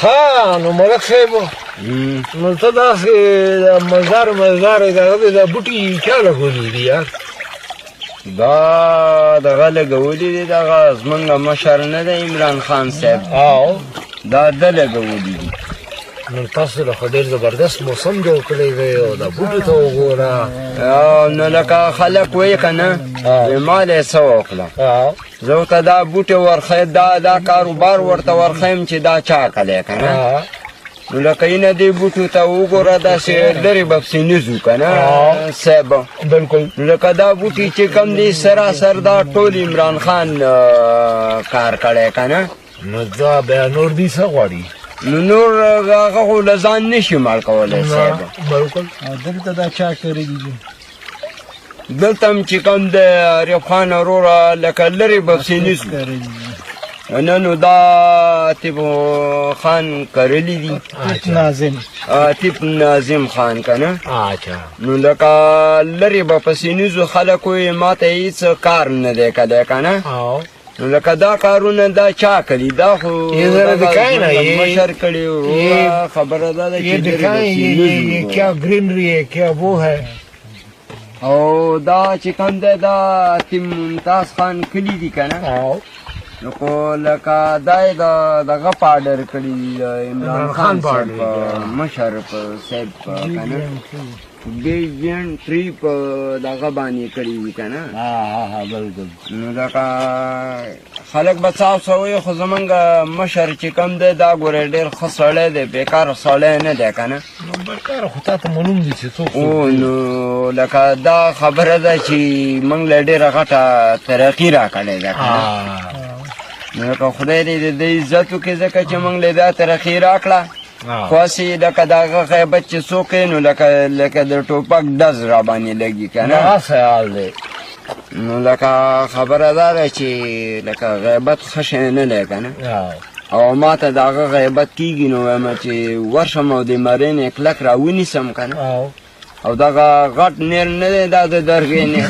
ها نو ملک صاحب نو ته داسې مزار دغه د بوټي چا لګولي دي یار دا دغه لګولي دي دغه زمونږ مشر نه دی عمران خان صاحب دا ده لګولي دي نو تاسو له خو ډېر زبردست موسم جوړ کړی دی او دا بوټو ته وګوره نو لکه خلک وایي که نه ما له یې څه وکړه زه ورته دا بوټې ورښیم دا کاروبار ورته ورښیم چې دا چا کړی که نه نو لکه اینه دې بوټو ته وګوره داسې لرې به پسې نه ځو که نه صاحب بلکل نو لکه دا بوټي چې کوم دی سراسر دا ټول عمران خان کار کړی که نه نو دا بیا نور دي څه غواړي نو نور هغه خو له ځان نشي مړ کولی صاحب بلکل دلته دا چا کړی دي دلته هم چې کوم د عریف خان وروره لکه لرې به پسې نه ځو نه نو دا تیپ خان کرلی دي تیپ ناظم خان که نه نو لکه لرې به پسې نه ځو خلک وایي ما ته هېڅ کار نه دی کړی که نه نو لکه دا کارونه دا چا کړي دا خو مشر کړي وروره خبره دا ده چې کیا گرینری ہے کیا وہ ہے او دا چې کوم دی دا تیم ممتاز خان کلي دي که نه نو خو لکه دا یې دغه په آډر کړي عمران خان صاحب مشر په صاحب که نه ډیویژن 3 په دغه باندې کړي وي که نه نو لکه خلک به څه او څه وایي خو زمونږ مشر چې کوم دی دا ګورې ډېر ښه سړی دی بېکاره سړی نه دی که نه بېکاره خو تا ته معلوم دي چې څوک نو لکه دا خبره ده چې موږ له ډېره غټه ترقي را کړې ده که نه نو لکه خدای دې د دې عزت وکړي ځکه چې موږ له بیا ترقي را کړه خو هسې لکه د هغه غیبت چې څوک یې نو لکه د ټوپک ډز را باندې لګي که نه هغسې حال دی نو لکه خبره دا ده چې لکه غیبت ښه شی نه دی که نه او ما ته د هغه غیبت کېږي نو وایم چې ورشم او د مرۍ نه یې کلک را ونیسم که نه او دغه غټ نیر نه دی دا د درګې نیر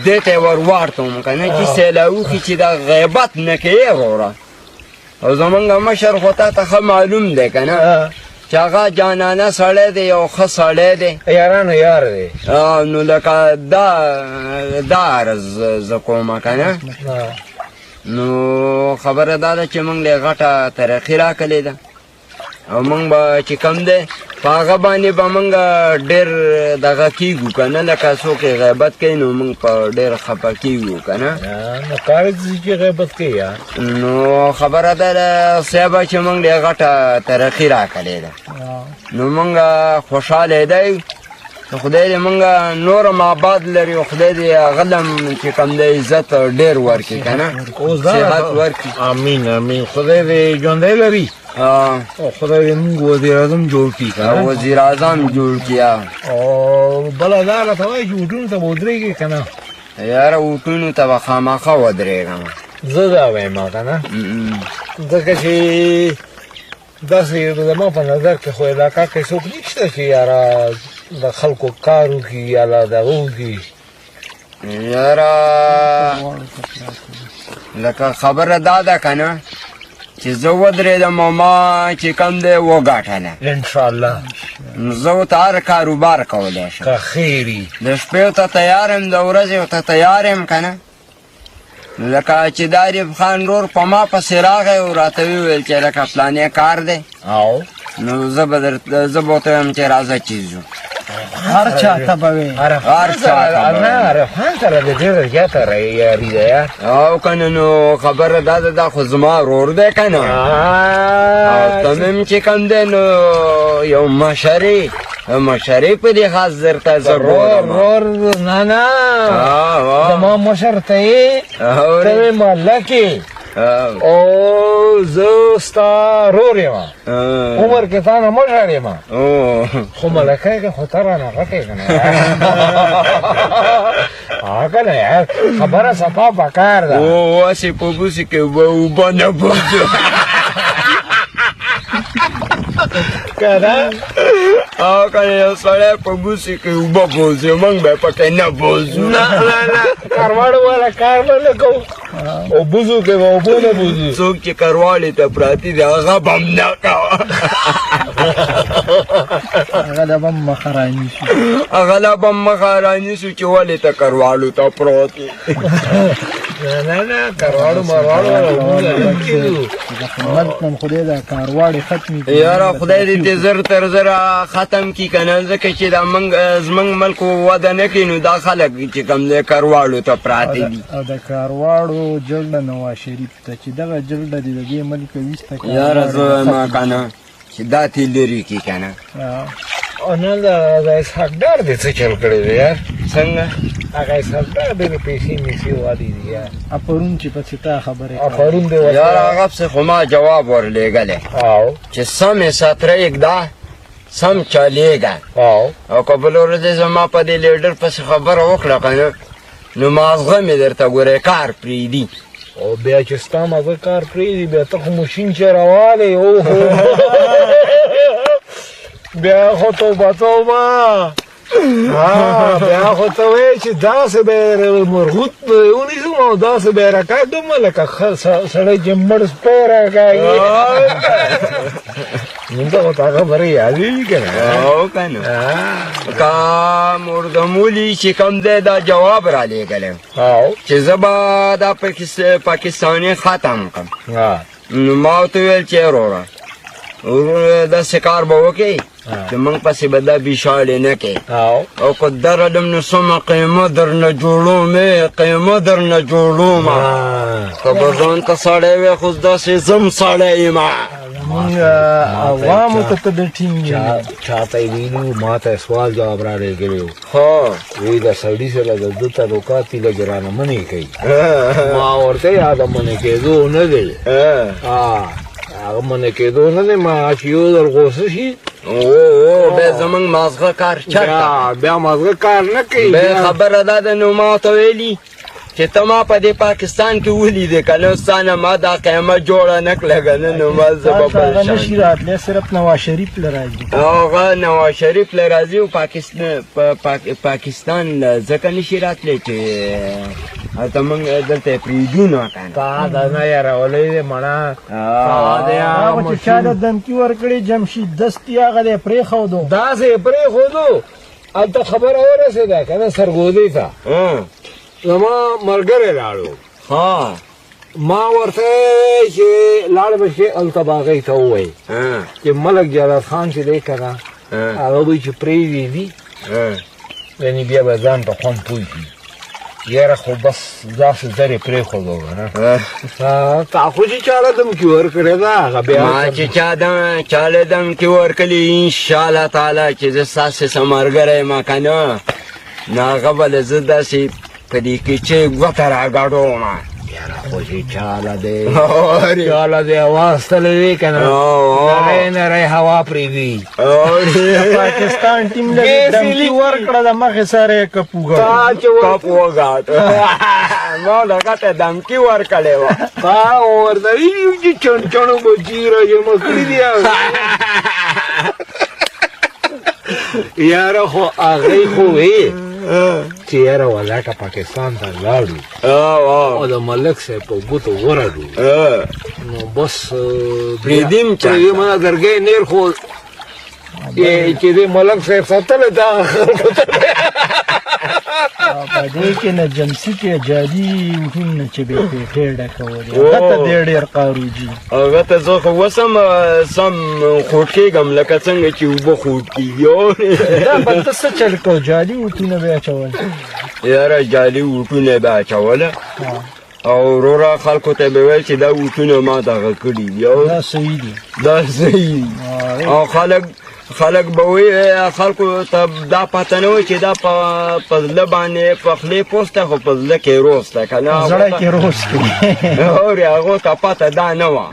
دې ته یې ور واړتم که نه چې سیله وکړي چې دا غیبت نه کوې وروره او زمونږ مشر خو تا ته ښه معلوم دی که نه چې هغه جانانه سړی دی یو ښه سړی دی یارانو یار دی نو لکه دا عرض زه کومه که نه نو خبره دا ده چې موږ له غټه ترقي را کړې ده او موږ به چې کوم دی په هغه باندې به موږ ډېر دغه کېږو که نه لکه څوک یې غیبت کوي نو موږ په ډېر خفه کېږو که نه نو کار دي چې غیبت کوي یار نو خبره ده صاحبه چې موږ ډېر غټه ترقي را کړې ده نو موږ خوشحاله دی خدای دې موږ نور هم آباد لري او خدای دې هغه هم چې کوم دی عزت ډېر ورکړي که نه صحت ورکړي امین امین خدای دې ژوندی لري او خدای دې موږ وزیر اعظم جوړ کړي که نه وزیر اعظم جوړ کړي او بله دا راته وایي چې وټونو ته به ودرېږې که نه یاره وټونو ته به خامخا ودرېږم زه دا وایم که نه ځکه چې داسې زما په نظر کې خو علاقه کې څوک نشته چې یاره د خلکو کار وکړي یا له دغه وکړي یاره لکه خبره دا ده که نه چې زه ودرېدم او ما چې کوم دی وګټله انشاءالله نو زه ورته هر کاروبار کولی شم که خیر وي د شپې ورته تیار یم د ورځې ورته تیار یم که نه لکه چې د عریف خان رور په ما پسې راغی او راته وویل چې لکه فلانې کار دی نو زه به ورته وایم چې راځه چې ځو هر چاته به وي هر چاته نه عرف خان سره د ډېره زیاته یاري ده یار او که نه نو خبره دا ده دا خو زما ورور دی که نه او ته مې چې کوم دی نو یو مشرې په دې خاص درته زه ګورم ورور نه زما مشر ته یې ته مې محله کې او زه ستا رور یم عمر کې تا نه مشر یم خو ملکه کې خو ته رانه غټ یې که نه که نه یار خبره صفا پکار ده هسې په بوسې کې اوبه نه بوځو که نه او که نه یو سړی په بوسې کې اوبه بوځي موږ به پکې نه بوځو نه کارواړو والا کار به نه کوو او بوزو کې به اوبه نه بوزي څوک چې کرواړې ته پراتی دي هغه بم نه کوه هغه د بم مخه رانیسي هغه لا بم مخه رانیسو چې ولې ته کرواړو ته پروت یې نه کرواړو مرواړو ملک نن خدای دا کارواړې ختمې کړي یاره خدای دې دې زر تر زره ختم کړي که نه ځکه چې دا زموږ ملک وده نه کړي نو دا خلک چې کوم دی کرواړو ته پراته دي او د کارواړو جلده نواز شریف ته چې دغه جلده دې د دې ملک ویسته یاره زه ما که نه چې دا تې لرې کړي که نه او نه د اسحاق ډار دې څه چل کړی دی یار څنګه هغه اسحاق ډار دې پیسې میسې وادي دي یار پرون چې پسې تا خبرې پرون دې یاره هغه پسې خو ما جواب ورلېږلی او چې سم یې ساتره ایږده سم چلېږه او که بله ورځ زما په دې لیډر پسې خبره وکړه که نه نو مازغه مې درته ګورې کار پرېږدي او بیا چې ستا مزه کار پرېږدي بیا ته خو مشین چې روانې اوهو بیا خو توبه بیا خو ته وایې چې داسې به یې مرغوط ونیسم او داسې به یې راکاږم لکه سړی چې مړ سپی راکاږي نو ته خو تا خبرې یادېږي که نه او که نه که مردمولي چې کوم دی دا جواب رالیږلی چې زه به دا پاکستاني ختم کړم نو ما ورته وویل چې وروره داسې کار به وکړئ چې موږ پسې به دا بیشاړې نه کوې او که درلم نو څومره قیمه درنه جوړومې قیمه درنه جوړومه که به ځان ته سړی وی خو داسې زم سړی یم مونږ عوامو ته ته د ټینګ چاته یې ویلي ما ته سوال جواب رالیږلی و ها وی د سړي سره د ده تعلقات دي لږ رانه منې کوي ما ورته یا د منې کېدو نه دی هغه منې کېدو نه دی ما چې یو ځل غوسه شي بیا زموږ مازغه کار چرته بیا مازغه کار نه کوي بیا خبره دا ده نو ما ته ویلي چې ته ما په دې پاکستان کې ولیدې که نه ستا نه ما دا قیمه جوړه نه کړه که نه نو ما زه به هغه نشي راتلی صرف نواز شریف له راځي هغه نواز شریف له راځي او پاکستان ځکه نشي راتلی چې هلته موږ دلته یې پرېږدو نو که نه تا دا نه یارولی دی مړه هغه چې چا له دمکي ورکړې جمشید دستي هغه دی پرېښودو داسې یې پرېښودو هلته خبره ورسېده که نه سرګودۍ ته زما ملګری لاړو ما ورته چې لاړ به شي هلته به هغې ته ووایي چې ملک جلال خان چې دی که نه هغه به چې پرېږدي یعنې بیا به ځان په خوند پوه شي یاره خو بس داسې زر یې پرېښودو که نه تا خو چې چاله دمکي ورکړې ده هغه بیا ما چې چاله دمکي ورکړي انشاءالله تعالی چې زه ستاسې څه ملګری یم که نه نو هغه به له زه داسې په دې کې چې ګوته راګډوم یاره خو چې چاله دی چاله دی واستلی دی که نه نری نری هوا پرېږدي پاکستان ټیم له دمکي ورکړه د مخې سره یې کپ وګاټ ما دغه ته دمکي ورکړې وه تا ورته ویلي چې چڼچڼو به چې راجمع کړي دي یاره خو هغې خو وې چې یاره ولاټه پاکستان ته لاړو او د ملک صاحب په ګوتو ورډو نو بس پرېږدیم مه درګۍ نیر خو چې دې ملک صاحب ساتلی دا خلکو ته په دې کې نه جمسي کې جادي وټونه چې به پیټې ډکولې هغه ته دی ډېر قاروجي هغه ته زه خو وسم سم خوټ کېږم لکه څنګه چې اوبه خوټ کېږي دا به ته څه چل کو جادي وټونه به اچول یاره جالي وټونه به اچوله او وروره خلکو ته به ویل چې دا وټونه ما دغه کړي دي دا صحیح دي دا صحیح دي او خلک به وی خلکو ته دا پته نه وي چې دا په زړه باندې په خولې پوسته خو په زړه کې روسته که نه زړه کې روسته اورې هغو ته پته دا نه وه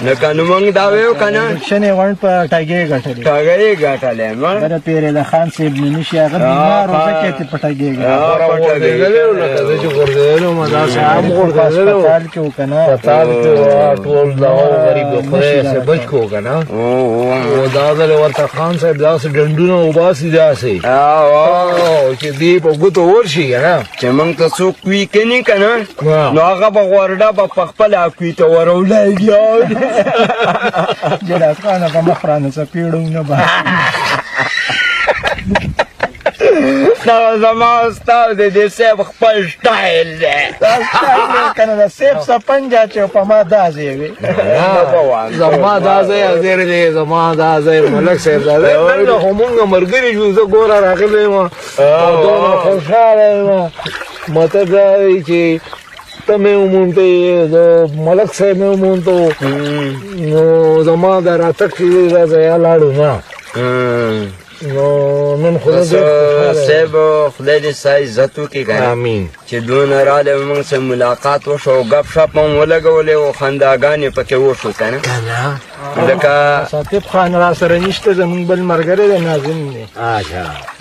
لکه نو موږ دا ویو که نه الیکشن یې غونډ په ټاګۍ ګټلې ټاګۍ یې ګټلی د پیرې خان صاحب نه نشي هغه بیمار و ځکه یې په ټاګۍ غورځېدلی و لکه زه چې غورځېدلی وم داسې عام غورځېدلی وم هسپتال کې و که نه هسپتال کې ټول دغه غریب د خدای څخه بچ کړو که نه دا ځل ورته خان صاحب داسې ډنډونه وباسي داسې چې دی په ګوتو ورشي که نه چې موږ ته څوک کوي کني که نه نو هغه به غورډه به په خپله کوي ته ورولی جلال خانه په مخ رانه څپېړونه به دا زما استاد دی د صاحب خپل سټایل دی که نه د سیب سپنجه چې په ما دا ځای وي زما دا ځای حاضر دی زما دا ځای ملک صاحب دا ځای دلته خو مونږ ملګري شو زه ګوره راغلی یم او دونه خوشحاله یم مطلب دا دی چې ته مې ومونتې د ملک صاحب مې ومونتو نو زما دا راتګ چې دا ځای لاړو نه نو نن خو صاحب خدای دې ستا عزت وکړي که نه امین چې دونه رالی موږ سره ملاقات وشو او ګپ شپ هم ولګولې او خنداګانې پکې وشو که نه لکه عاطف خان را سره نشته زمونږ بل ملګری دی ناظم دی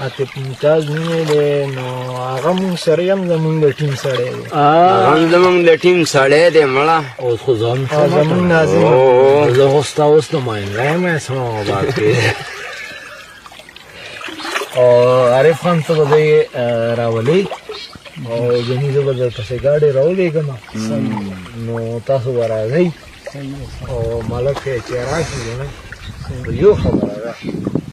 عاطف ممتاز نوم دی نو هغه مونږ سره هم زمونږ د ټیم سړی دی هغه هم زمونږ د ټیم سړی دی مړه اوس خو ځان زمونږ ناظم زه خو ستا اوس نماینده یم اسلام آباد کې او عارف خان ته به دی راولې او ځینې زه به درپسې ګاډۍ راولېږم نو تاسو به راځئ او ملک صاحب چې راشي که نه یو خبره ده